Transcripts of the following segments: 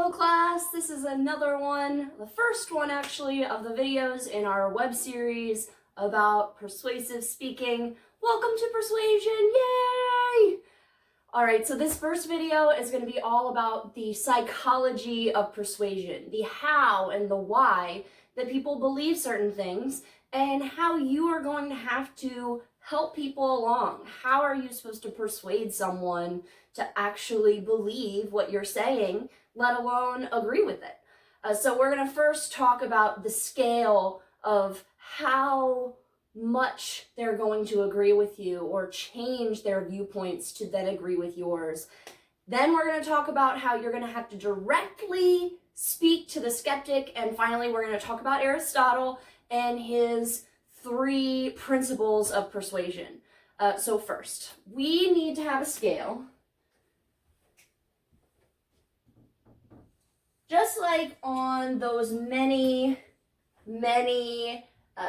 Hello class, this is another one, the first one actually, of the videos in our web series about persuasive speaking. Welcome to Persuasion, yay! Alright, so this first video is going to be all about the psychology of persuasion, the how and the why that people believe certain things, and how you are going to have to help people along. How are you supposed to persuade someone to actually believe what you're saying, let alone agree with it? So we're going to first talk about the scale of how much they're going to agree with you or change their viewpoints to then agree with yours. Then we're going to talk about how you're going to have to directly speak to the skeptic, and finally we're going to talk about Aristotle and his 3 principles of persuasion. So first, we need to have a scale. Just like on those many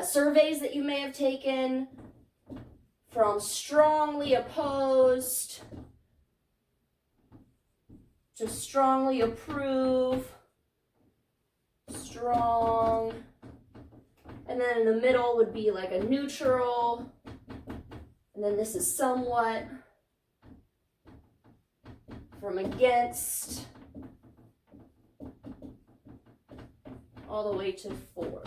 surveys that you may have taken, from strongly opposed to strongly approve, strong, and then in the middle would be like a neutral, and then this is somewhat, from against, all the way to 4.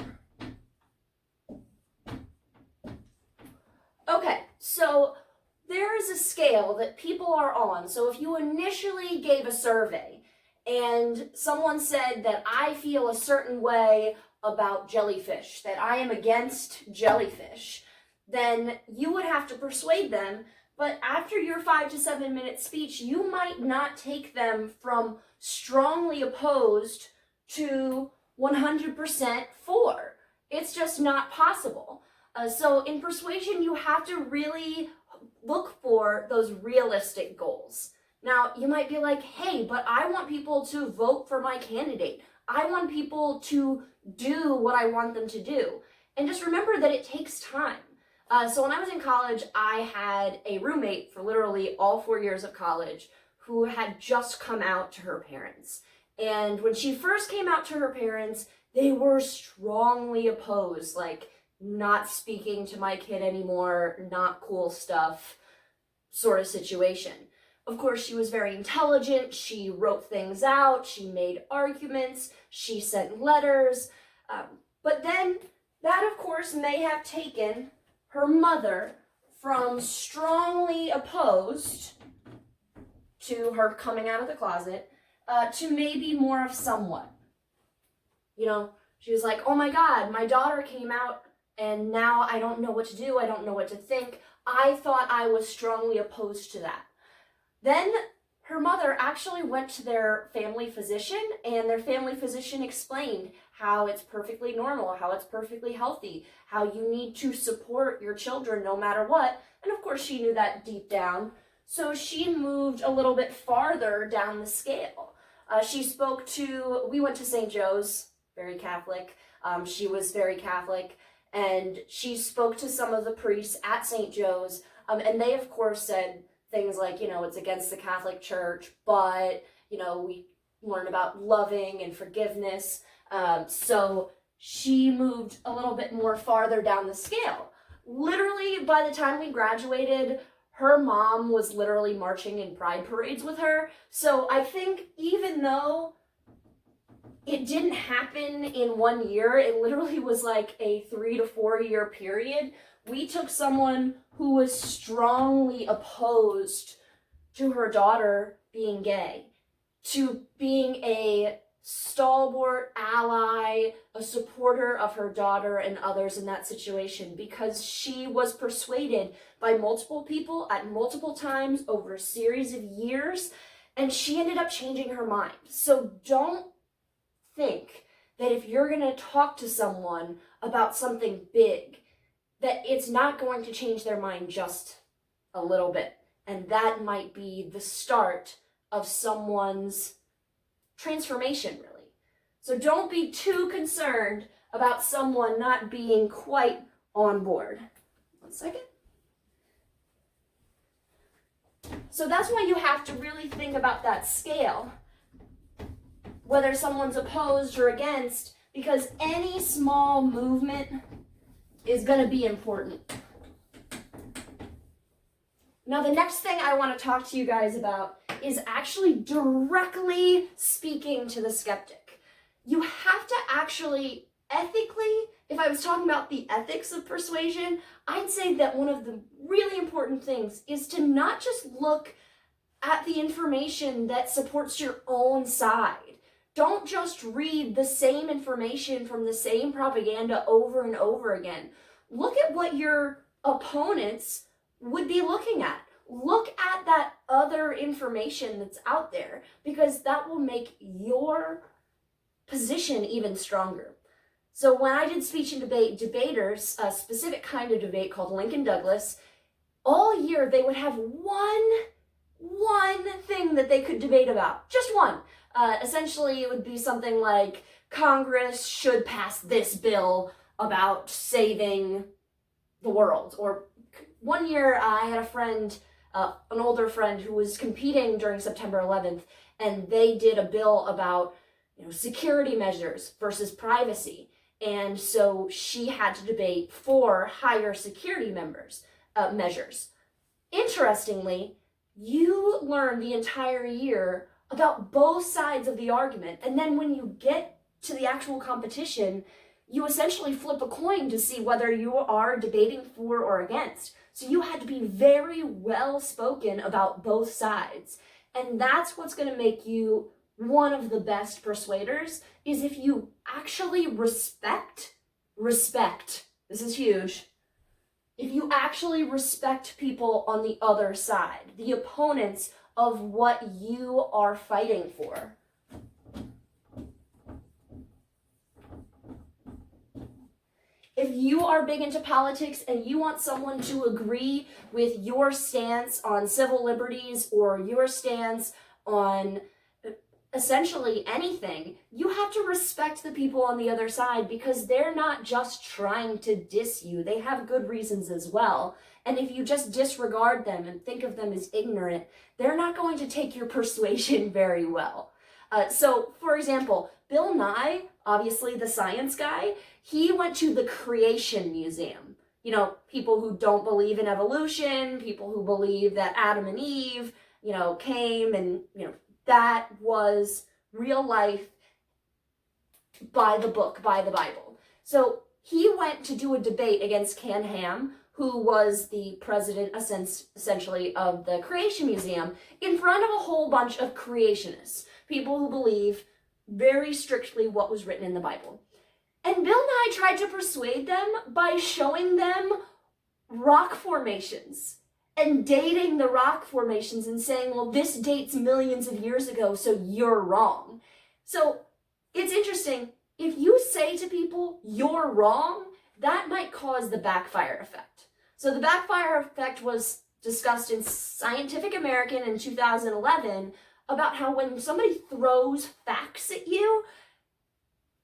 Okay, so there is a scale that people are on. So if you initially gave a survey and someone said that I feel a certain way about jellyfish, that I am against jellyfish, then you would have to persuade them. But after your 5 to 7 minute speech, you might not take them from strongly opposed to 100% for. It's just not possible. So in persuasion, you have to really look for those realistic goals. Now, you might be like, hey, but I want people to vote for my candidate. I want people to do what I want them to do. And just remember that it takes time. So when I was in college, I had a roommate for literally all 4 years of college who had just come out to her parents. And when she first came out to her parents, they were strongly opposed, like not speaking to my kid anymore, not cool stuff sort of situation. Of course, she was very intelligent. She wrote things out. She made arguments. She sent letters. But then that, of course, may have taken her mother from strongly opposed to her coming out of the closet to maybe more of somewhat. You know, she was like, oh my God, my daughter came out and now I don't know what to do. I don't know what to think. I thought I was strongly opposed to that. Then her mother actually went to their family physician, and their family physician explained how it's perfectly normal, how it's perfectly healthy, how you need to support your children no matter what. And of course she knew that deep down. So she moved a little bit farther down the scale. We went to St. Joe's, very Catholic. She was very Catholic. And she spoke to some of the priests at St. Joe's, and they, of course, said things like, it's against the Catholic Church, but, we learn about loving and forgiveness. So she moved a little bit more farther down the scale. Literally, by the time we graduated, her mom was literally marching in pride parades with her. So I think even though it didn't happen in 1 year, it literally was like a 3 to 4 year period. We took someone who was strongly opposed to her daughter being gay to being a stalwart ally, a supporter of her daughter and others in that situation, because she was persuaded by multiple people at multiple times over a series of years, and she ended up changing her mind. So don't think that if you're going to talk to someone about something big, that it's not going to change their mind just a little bit. And that might be the start of someone's transformation, really. So don't be too concerned about someone not being quite on board. 1 second. So that's why you have to really think about that scale. whether someone's opposed or against, because any small movement is going to be important. Now, the next thing I want to talk to you guys about is actually directly speaking to the skeptic. You have to actually ethically, if I was talking about the ethics of persuasion, I'd say that one of the really important things is to not just look at the information that supports your own side. Don't just read the same information from the same propaganda over and over again. Look at what your opponents would be looking at. Look at that other information that's out there, because that will make your position even stronger. So when I did speech and debate, debaters, a specific kind of debate called Lincoln Douglas, all year they would have one thing that they could debate about. Just one. Essentially, it would be something like, Congress should pass this bill about saving the world. Or one year I had a friend, an older friend, who was competing during September 11th, and they did a bill about security measures versus privacy. And so she had to debate for higher security measures. Interestingly, you learn the entire year about both sides of the argument. And then when you get to the actual competition, you essentially flip a coin to see whether you are debating for or against. So you had to be very well spoken about both sides. And that's what's going to make you one of the best persuaders, is if you actually respect, this is huge, if you actually respect people on the other side, the opponents of what you are fighting for. If you are big into politics and you want someone to agree with your stance on civil liberties or your stance on essentially anything, you have to respect the people on the other side, because they're not just trying to diss you. They have good reasons as well. And if you just disregard them and think of them as ignorant, they're not going to take your persuasion very well. So, for example, Bill Nye, obviously the science guy, he went to the Creation Museum. People who don't believe in evolution, people who believe that Adam and Eve, came and, that was real life by the book, by the Bible. So he went to do a debate against Ken Ham, who was the president, essentially, of the Creation Museum, in front of a whole bunch of creationists, people who believe very strictly what was written in the Bible. And Bill Nye tried to persuade them by showing them rock formations and dating the rock formations and saying, well, this dates millions of years ago, so you're wrong. So it's interesting. If you say to people, you're wrong, that might cause the backfire effect. So the backfire effect was discussed in Scientific American in 2011 about how when somebody throws facts at you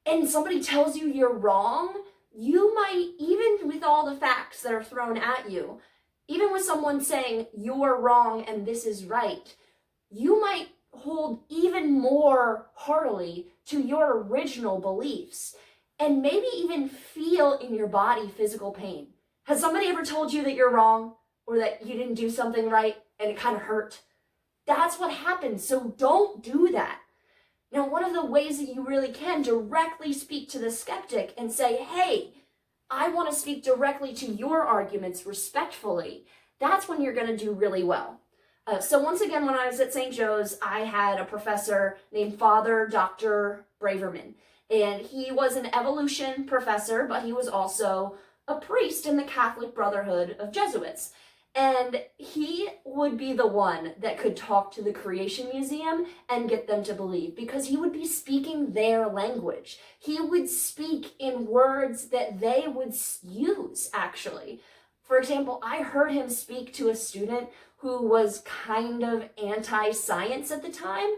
and somebody tells you you're wrong, you might, even with all the facts that are thrown at you, even with someone saying you're wrong and this is right, you might hold even more heartily to your original beliefs and maybe even feel in your body physical pain. Has somebody ever told you that you're wrong or that you didn't do something right and it kind of hurt? That's what happens, so don't do that. Now, one of the ways that you really can directly speak to the skeptic and say, hey, I want to speak directly to your arguments respectfully, that's when you're going to do really well. So once again, when I was at St. Joe's, I had a professor named Father Dr. Braverman, and he was an evolution professor, but he was also a priest in the Catholic Brotherhood of Jesuits. And he would be the one that could talk to the Creation Museum and get them to believe, because he would be speaking their language. He would speak in words that they would use, actually. For example, I heard him speak to a student who was kind of anti-science at the time,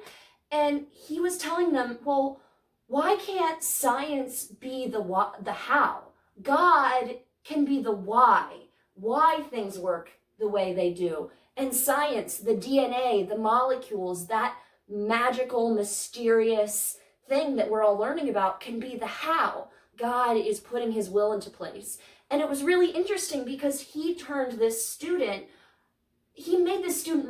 and he was telling them, well, why can't science be the how? God can be the why things work the way they do. And science, the DNA, the molecules, that magical, mysterious thing that we're all learning about can be the how God is putting his will into place. And it was really interesting because he made this student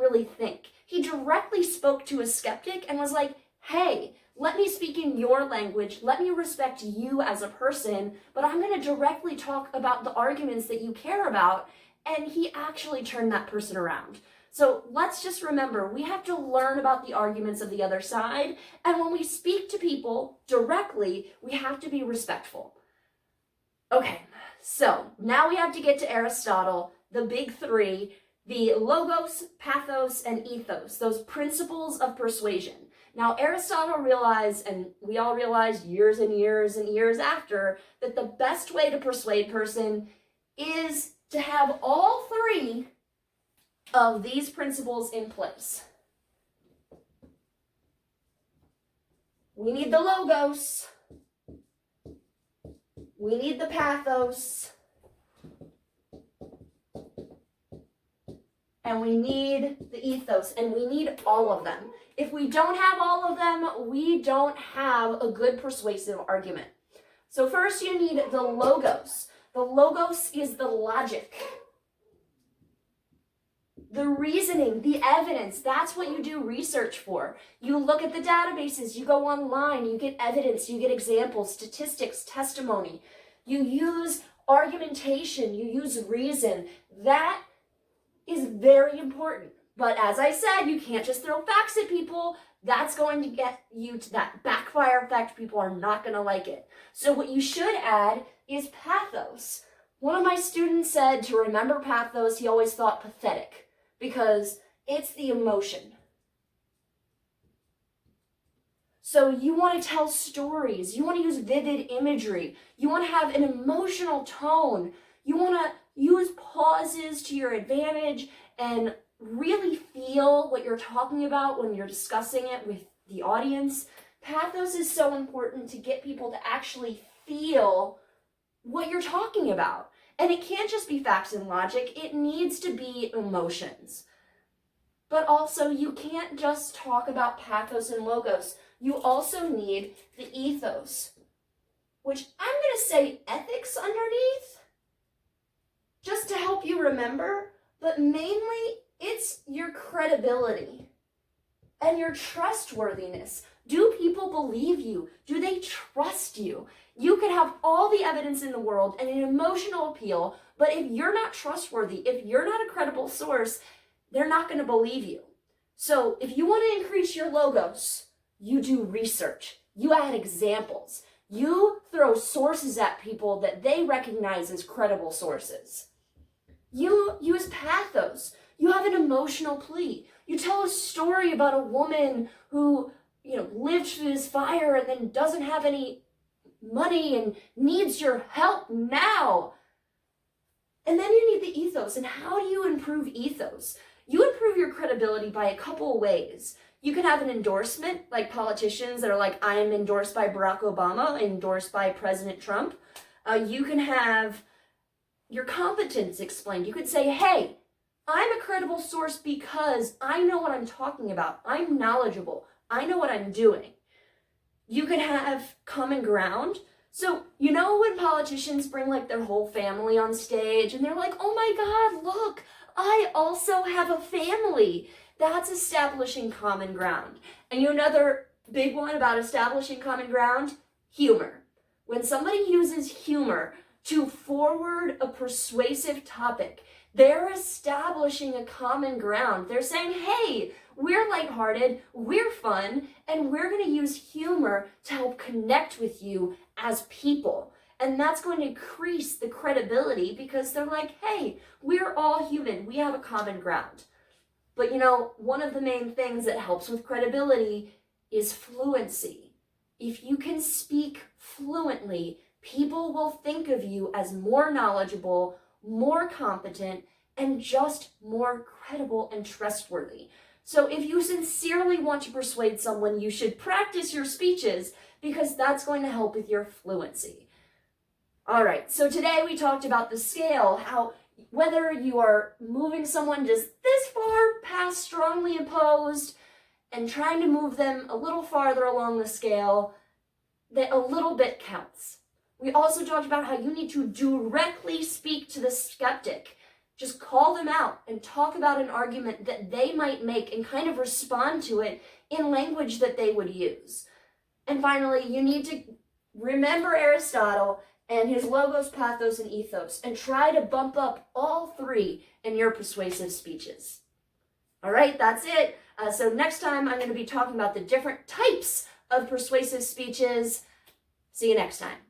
really think. He directly spoke to a skeptic and was like, hey, let me speak in your language. Let me respect you as a person, but I'm going to directly talk about the arguments that you care about. And he actually turned that person around. So let's just remember, we have to learn about the arguments of the other side. And when we speak to people directly, we have to be respectful. Okay, so now we have to get to Aristotle, the big three, the logos, pathos, and ethos, those principles of persuasion. Now, Aristotle realized, and we all realized years and years and years after, that the best way to persuade a person is to have all three of these principles in place. We need the logos, we need the pathos, and we need the ethos, and we need all of them. If we don't have all of them, we don't have a good persuasive argument. So first you need the logos. The logos is the logic, the reasoning, the evidence. That's what you do research for. You look at the databases, you go online, you get evidence, you get examples, statistics, testimony. You use argumentation, you use reason. That is very important. But as I said, you can't just throw facts at people. That's going to get you to that backfire effect. People are not going to like it. So what you should add is pathos. One of my students said to remember pathos, he always thought pathetic because it's the emotion. So you want to tell stories. You want to use vivid imagery. You want to have an emotional tone. You want to use pauses to your advantage and really feel what you're talking about when you're discussing it with the audience. Pathos is so important to get people to actually feel what you're talking about. And it can't just be facts and logic. It needs to be emotions. But also, you can't just talk about pathos and logos. You also need the ethos, which I'm going to say ethics underneath, just to help you remember, but mainly it's your credibility and your trustworthiness. Do people believe you? Do they trust you? You could have all the evidence in the world and an emotional appeal, but if you're not trustworthy, if you're not a credible source, they're not going to believe you. So if you want to increase your logos, you do research. You add examples. You throw sources at people that they recognize as credible sources. You use pathos. You have an emotional plea. You tell a story about a woman who, lived through this fire and then doesn't have any money and needs your help now. And then you need the ethos. And how do you improve ethos? You improve your credibility by a couple of ways. You can have an endorsement, like politicians that are like, I am endorsed by Barack Obama, endorsed by President Trump. You can have your competence explained. You could say, hey, I'm a credible source because I know what I'm talking about. I'm knowledgeable. I know what I'm doing. You could have common ground. So, when politicians bring like their whole family on stage and they're like, oh my God, look, I also have a family. That's establishing common ground. And another big one about establishing common ground, humor. When somebody uses humor to forward a persuasive topic, they're establishing a common ground. They're saying, hey, we're lighthearted, we're fun, and we're going to use humor to help connect with you as people. And that's going to increase the credibility because they're like, hey, we're all human. We have a common ground. But one of the main things that helps with credibility is fluency. If you can speak fluently, people will think of you as more knowledgeable, more competent, and just more credible and trustworthy. So if you sincerely want to persuade someone, you should practice your speeches because that's going to help with your fluency. All right, so today we talked about the scale, how whether you are moving someone just this far past strongly opposed and trying to move them a little farther along the scale, that a little bit counts. We also talked about how you need to directly speak to the skeptic. Just call them out and talk about an argument that they might make and kind of respond to it in language that they would use. And finally, you need to remember Aristotle and his logos, pathos, and ethos, and try to bump up all three in your persuasive speeches. All right, that's it. So next time I'm going to be talking about the different types of persuasive speeches. See you next time.